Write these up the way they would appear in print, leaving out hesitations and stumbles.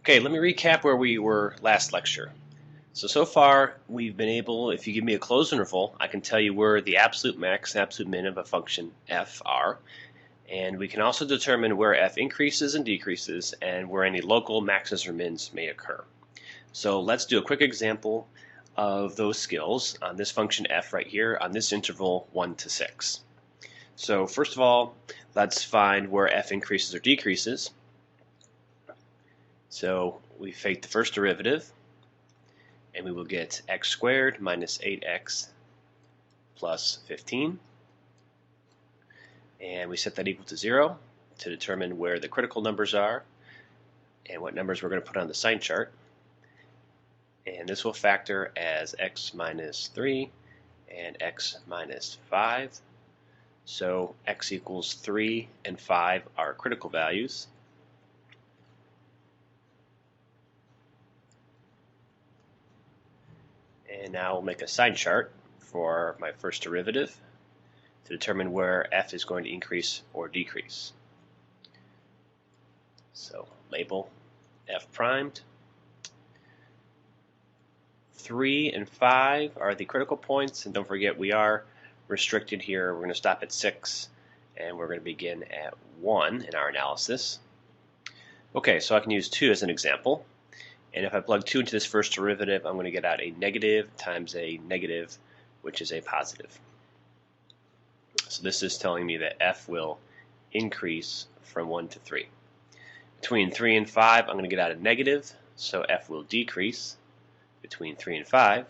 Okay, let me recap where we were last lecture. So far we've been able, if you give me a closed interval, I can tell you where the absolute max and absolute min of a function f are, and we can also determine where f increases and decreases and where any local maxes or mins may occur. So let's do a quick example of those skills on this function f right here on this interval 1 to 6. So first of all, let's find where f increases or decreases. So we take the first derivative, and we will get x squared minus 8x plus 15. And we set that equal to 0 to determine where the critical numbers are and what numbers we're going to put on the sign chart. And this will factor as x minus 3 and x minus 5. So x equals 3 and 5 are critical values. And now we'll make a sign chart for my first derivative to determine where f is going to increase or decrease. So label f primed. 3 and 5 are the critical points, and don't forget we are restricted here. We're going to stop at 6 and we're going to begin at 1 in our analysis. Okay, so I can use 2 as an example. And if I plug 2 into this first derivative, I'm going to get out a negative times a negative, which is a positive. So this is telling me that f will increase from 1 to 3. Between 3 and 5, I'm going to get out a negative, so f will decrease between 3 and 5.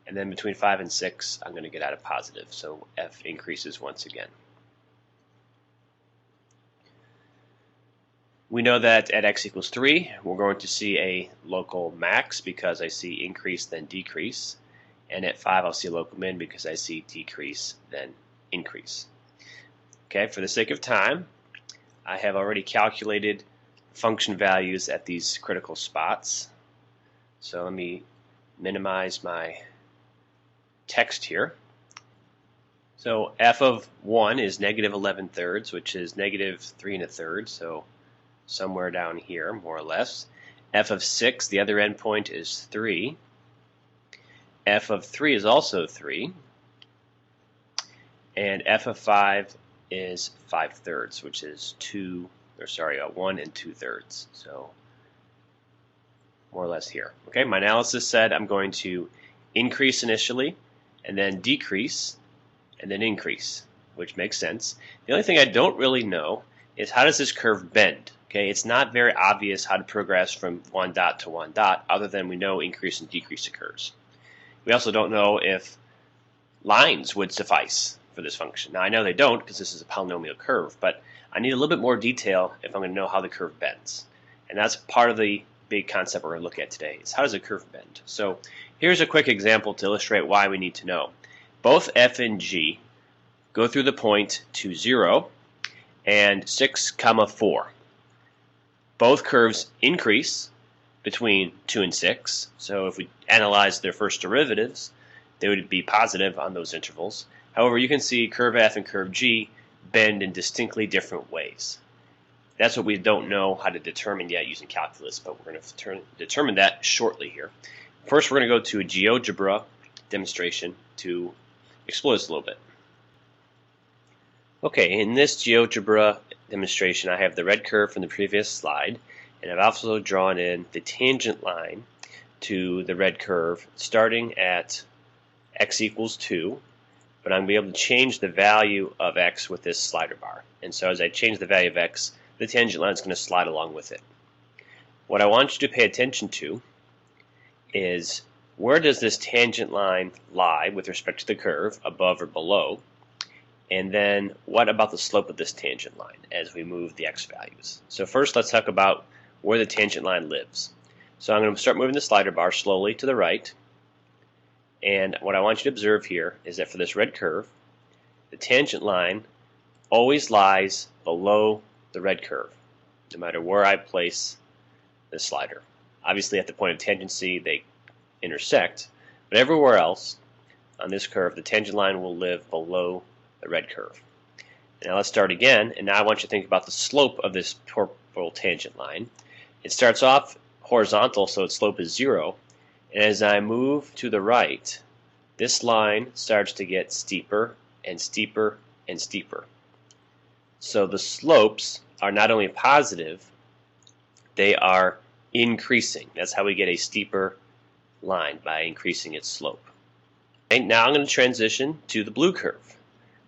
And then between 5 and 6, I'm going to get out a positive, so f increases once again. We know that at x equals 3, we're going to see a local max because I see increase then decrease. And at 5, I'll see a local min because I see decrease then increase. Okay, for the sake of time, I have already calculated function values at these critical spots. So let me minimize my text here. So f of 1 is negative 11 thirds, which is negative 3 1/3, so somewhere down here, more or less. F of 6, the other endpoint is 3. F of 3 is also 3. And F of 5 is 5 thirds, which is 1 and 2 thirds. So more or less here. Okay, my analysis said I'm going to increase initially, and then decrease, and then increase, which makes sense. The only thing I don't really know is how does this curve bend? Okay, it's not very obvious how to progress from one dot to one dot, other than we know increase and decrease occurs. We also don't know if lines would suffice for this function. Now I know they don't because this is a polynomial curve, but I need a little bit more detail if I'm going to know how the curve bends. And that's part of the big concept we're going to look at today, is how does a curve bend? So here's a quick example to illustrate why we need to know. Both f and g go through the point 2, 0 and 6, 4. Both curves increase between 2 and 6. So if we analyze their first derivatives, they would be positive on those intervals. However, you can see curve f and curve g bend in distinctly different ways. That's what we don't know how to determine yet using calculus, but we're going to determine that shortly here. First, we're going to go to a GeoGebra demonstration to explore this a little bit. Okay, in this GeoGebra demonstration, I have the red curve from the previous slide, and I've also drawn in the tangent line to the red curve starting at x equals 2, but I'm going to be able to change the value of x with this slider bar. And so as I change the value of x, the tangent line is going to slide along with it. What I want you to pay attention to is where does this tangent line lie with respect to the curve, above or below? And then what about the slope of this tangent line as we move the x values? So first let's talk about where the tangent line lives. So I'm going to start moving the slider bar slowly to the right. And what I want you to observe here is that for this red curve, the tangent line always lies below the red curve, no matter where I place the slider. Obviously at the point of tangency they intersect, but everywhere else on this curve the tangent line will live below the red curve. Now let's start again, and now I want you to think about the slope of this purple tangent line. It starts off horizontal, so its slope is 0. And as I move to the right, this line starts to get steeper and steeper and steeper. So the slopes are not only positive, they are increasing. That's how we get a steeper line, by increasing its slope. Okay, now I'm going to transition to the blue curve.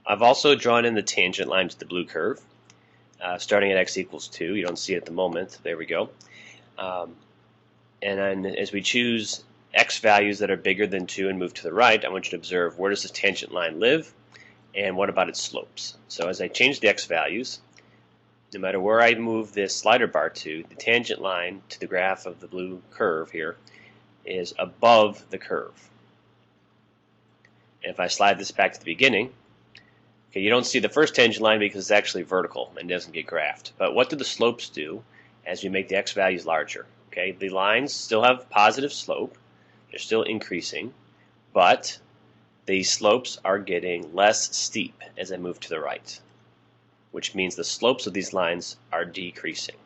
I've also drawn in the tangent line to the blue curve, starting at x equals 2. You don't see it at the moment. There we go. And then as we choose x values that are bigger than 2 and move to the right, I want you to observe, where does the tangent line live, and what about its slopes? So as I change the x values, no matter where I move this slider bar to, the tangent line to the graph of the blue curve here is above the curve. And if I slide this back to the beginning, okay, you don't see the first tangent line because it's actually vertical and doesn't get graphed. But what do the slopes do as we make the x values larger? Okay, the lines still have positive slope. They're still increasing, but the slopes are getting less steep as I move to the right, which means the slopes of these lines are decreasing.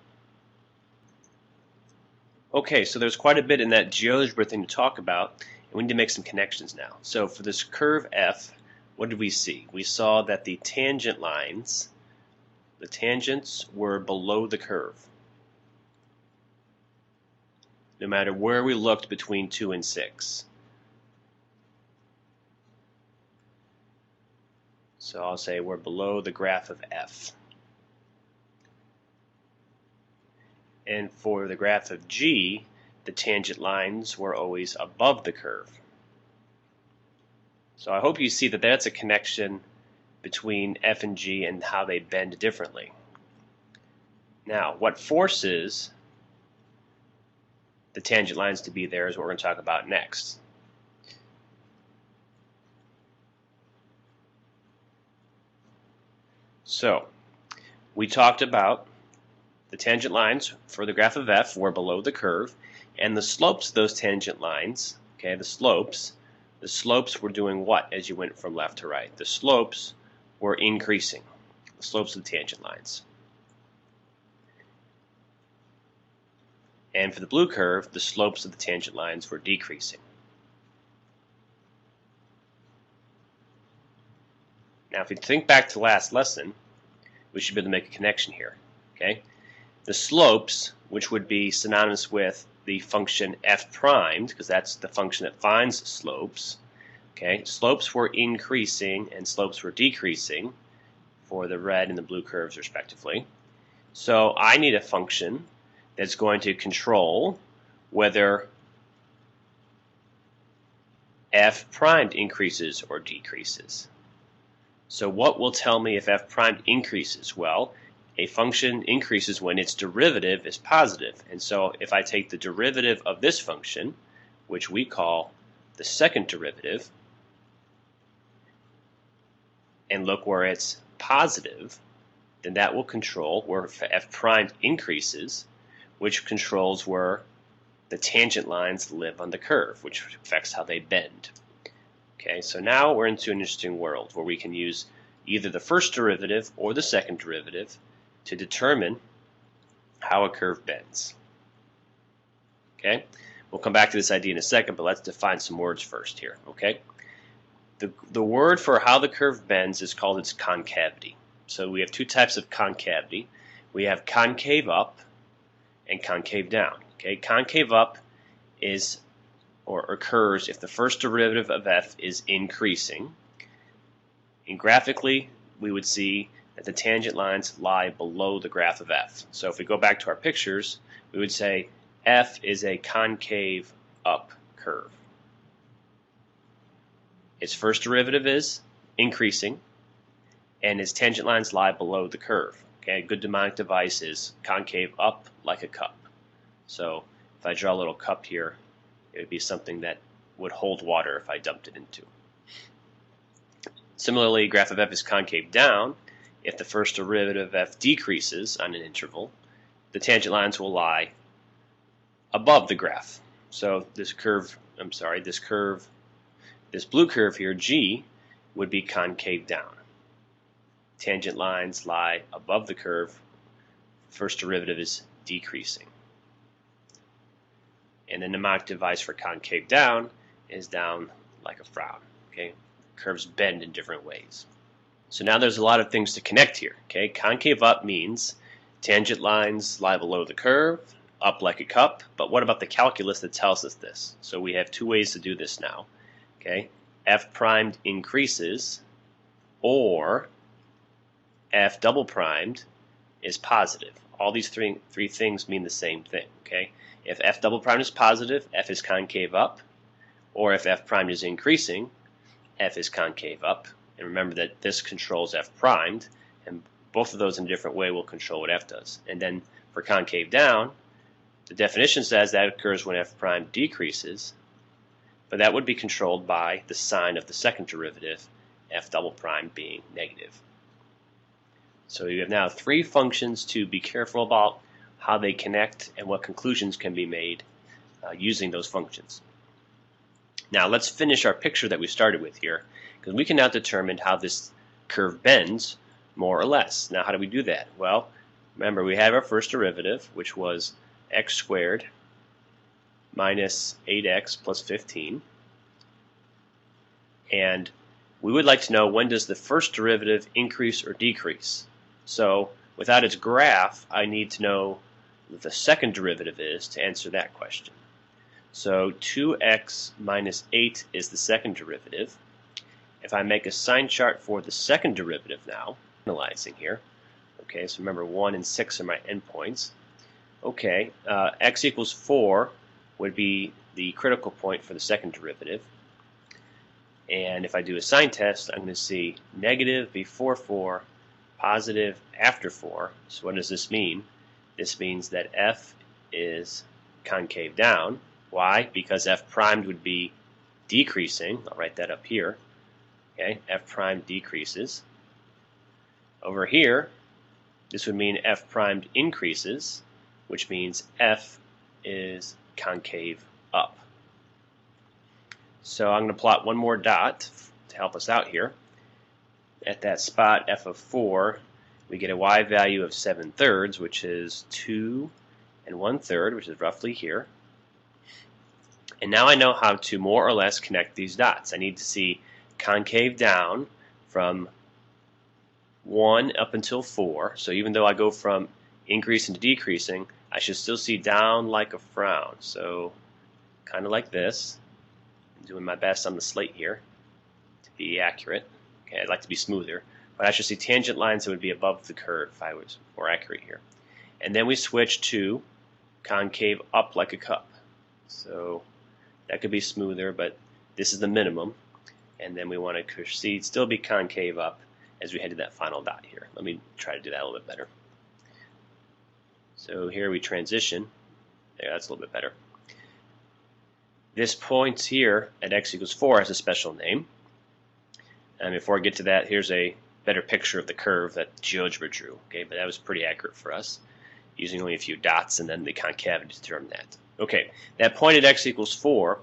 Okay, so there's quite a bit in that GeoGebra thing to talk about, and we need to make some connections now. So for this curve F, what did we see? We saw that the tangent lines, the tangents were below the curve, no matter where we looked between 2 and 6. So I'll say we're below the graph of F. And for the graph of G, the tangent lines were always above the curve. So I hope you see that that's a connection between F and G and how they bend differently. Now, what forces the tangent lines to be there is what we're going to talk about next. So, we talked about the tangent lines for the graph of F were below the curve, and the slopes of those tangent lines, okay, the slopes were doing what as you went from left to right? The slopes were increasing, the slopes of the tangent lines. And for the blue curve, the slopes of the tangent lines were decreasing. Now, if we think back to last lesson, we should be able to make a connection here, okay? The slopes, which would be synonymous with the function f primed, because that's the function that finds slopes, okay? Slopes were increasing and slopes were decreasing for the red and the blue curves respectively. So I need a function that's going to control whether f primed increases or decreases. So what will tell me if f primed increases? Well, a function increases when its derivative is positive. And so if I take the derivative of this function, which we call the second derivative, and look where it's positive, then that will control where f primed increases, which controls where the tangent lines live on the curve, which affects how they bend. Okay, so now we're into an interesting world where we can use either the first derivative or the second derivative to determine how a curve bends. Okay, we'll come back to this idea in a second, but let's define some words first here. Okay, the word for how the curve bends is called its concavity. So we have two types of concavity. We have concave up and concave down. Okay, concave up is or occurs if the first derivative of f is increasing. And graphically, we would see that the tangent lines lie below the graph of f. So if we go back to our pictures, we would say f is a concave up curve. Its first derivative is increasing, and its tangent lines lie below the curve. Okay, a good mnemonic device is concave up like a cup. So if I draw a little cup here, it would be something that would hold water if I dumped it into. Similarly, graph of f is concave down. If the first derivative of f decreases on an interval, the tangent lines will lie above the graph. So this blue curve here, G, would be concave down. Tangent lines lie above the curve. First derivative is decreasing. And then the nematic device for concave down is down like a frown. Okay, curves bend in different ways. So now there's a lot of things to connect here. Okay, concave up means tangent lines lie below the curve, up like a cup. But what about the calculus that tells us this? So we have two ways to do this now. Okay, f primed increases, or f double primed is positive. All these three things mean the same thing. Okay, if f double primed is positive, f is concave up, or if f primed is increasing, f is concave up. And remember that this controls f primed, and both of those in a different way will control what f does. And then for concave down, the definition says that occurs when f prime decreases, but that would be controlled by the sign of the second derivative, f double prime being negative. So you have now three functions to be careful about how they connect and what conclusions can be made using those functions. Now let's finish our picture that we started with here, because we can now determine how this curve bends more or less. Now how do we do that? Well, remember we have our first derivative, which was x squared minus 8x plus 15. And we would like to know, when does the first derivative increase or decrease? So without its graph, I need to know what the second derivative is to answer that question. So 2x minus 8 is the second derivative. If I make a sign chart for the second derivative now, analyzing here, okay, so remember 1 and 6 are my endpoints. Okay, x equals 4 would be the critical point for the second derivative. And if I do a sign test, I'm going to see negative before 4, positive after 4. So what does this mean? This means that f is concave down. Why? Because f primed would be decreasing. I'll write that up here. Okay, f primed decreases. Over here, this would mean f primed increases, which means f is concave up. So I'm going to plot one more dot to help us out here. At that spot, f of 4, we get a y value of 7/3, which is 2 1/3, which is roughly here. And now I know how to more or less connect these dots. I need to see concave down from 1 up until 4. So even though I go from increasing to decreasing, I should still see down like a frown. So kind of like this. I'm doing my best on the slate here to be accurate. Okay, I'd like to be smoother, but I should see tangent lines that would be above the curve if I was more accurate here. And then we switch to concave up like a cup. So that could be smoother, but this is the minimum. And then we want to proceed, still be concave up as we head to that final dot here. Let me try to do that a little bit better. So here we transition. There, that's a little bit better. This point here at x equals 4 has a special name. And before I get to that, here's a better picture of the curve that GeoGebra drew. Okay, but that was pretty accurate for us, using only a few dots and then the concavity to determine that. Okay, that point at x equals 4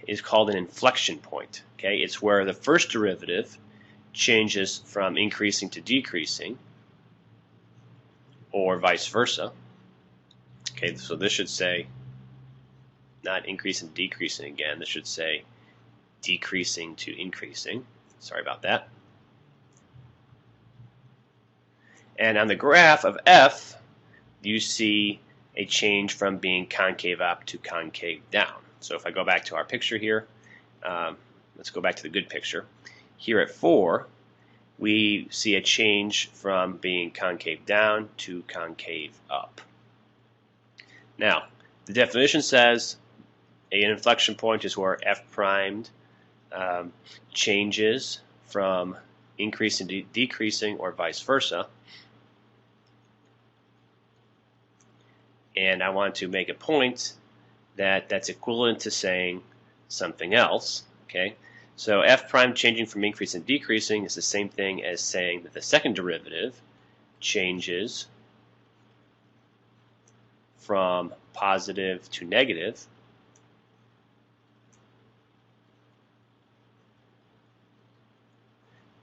is called an inflection point. Okay, it's where the first derivative changes from increasing to decreasing, or vice versa. Okay, so this should say not increasing to decreasing again. This should say decreasing to increasing. Sorry about that. And on the graph of f, you see a change from being concave up to concave down. So if I go back to our picture here, let's go back to the good picture. Here at 4, we see a change from being concave down to concave up. Now, the definition says an inflection point is where f primed changes from increasing to decreasing, or vice versa. And I want to make a point that that's equivalent to saying something else. Okay, so f prime changing from increasing to decreasing is the same thing as saying that the second derivative changes from positive to negative.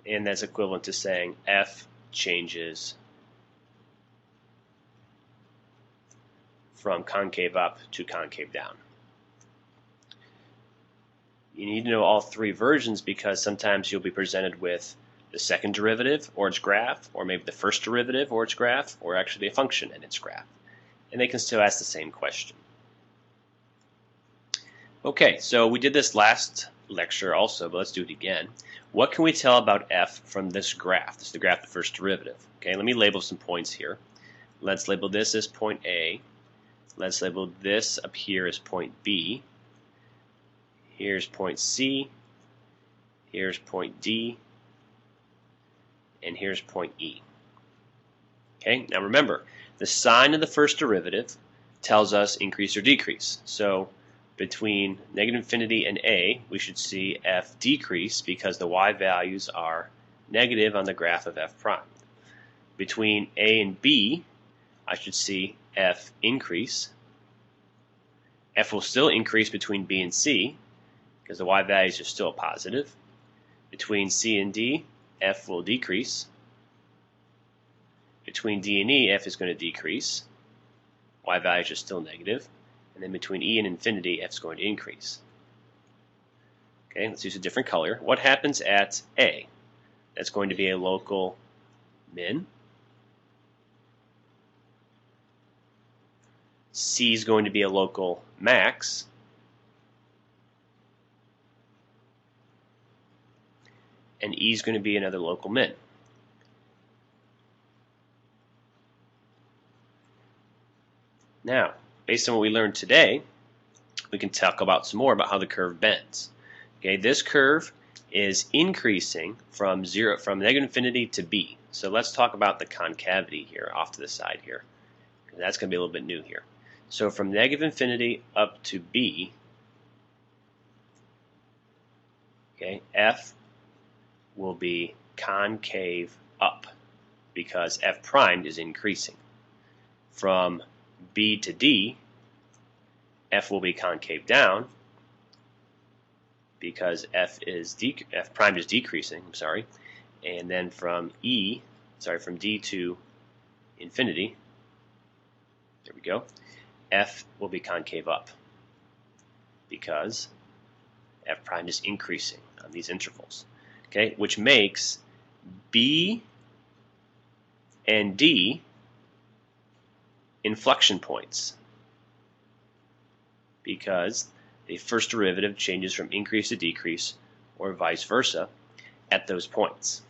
And that's equivalent to saying f changes from concave up to concave down. you need to know all three versions because sometimes you'll be presented with the second derivative or its graph, or maybe the first derivative or its graph, or actually a function and its graph. And they can still ask the same question. Okay, so we did this last lecture also, but let's do it again. What can we tell about f from this graph? This is the graph of the first derivative. Okay, let me label some points here. Let's label this as point A. Let's label this up here as point B. Here's point C. Here's point D. And here's point E. Okay, now remember, the sign of the first derivative tells us increase or decrease. So between negative infinity and a, we should see f decrease because the y values are negative on the graph of f prime. Between a and b, I should see f increase. F will still increase between b and c because the y values are still positive. Between c and d, f will decrease. Between d and e, f is going to decrease. Y values are still negative. And then between e and infinity, f is going to increase. Okay, let's use a different color. What happens at a? That's going to be a local min. C is going to be a local max. And E is going to be another local min. Now, based on what we learned today, we can talk about some more about how the curve bends. Okay, this curve is increasing from negative infinity to b. So let's talk about the concavity here off to the side here. That's going to be a little bit new here. So from negative infinity up to b, okay, f will be concave up because f prime is increasing. From b to d, f will be concave down because f prime is decreasing. I'm sorry, and then from d to infinity, there we go. F will be concave up because f prime is increasing on these intervals. Okay, which makes B and D inflection points because the first derivative changes from increase to decrease or vice versa at those points.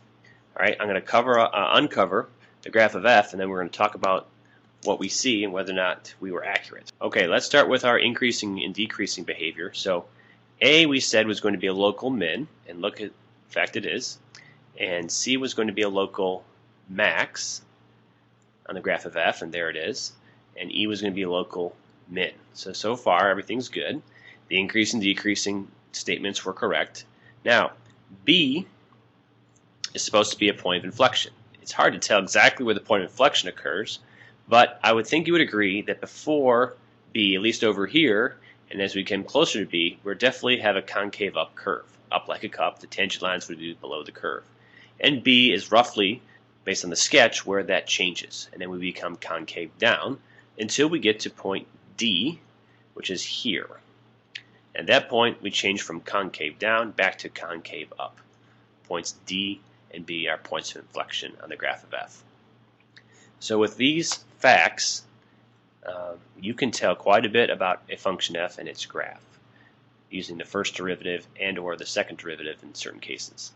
All right, I'm going to uncover the graph of f, and then we're going to talk about what we see and whether or not we were accurate. Okay, let's start with our increasing and decreasing behavior. So A we said was going to be a local min, and look at in fact it is, and C was going to be a local max on the graph of f, and there it is, and E was going to be a local min. So far everything's good. The increase and decreasing statements were correct. Now B is supposed to be a point of inflection. It's hard to tell exactly where the point of inflection occurs, but I would think you would agree that before B, at least over here, and as we came closer to B, we definitely have a concave up curve. Up like a cup, the tangent lines would be below the curve. And B is roughly, based on the sketch, where that changes. And then we become concave down until we get to point D, which is here. At that point, we change from concave down back to concave up. Points D and B are points of inflection on the graph of f. So with these facts, you can tell quite a bit about a function f and its graph using the first derivative and or the second derivative in certain cases.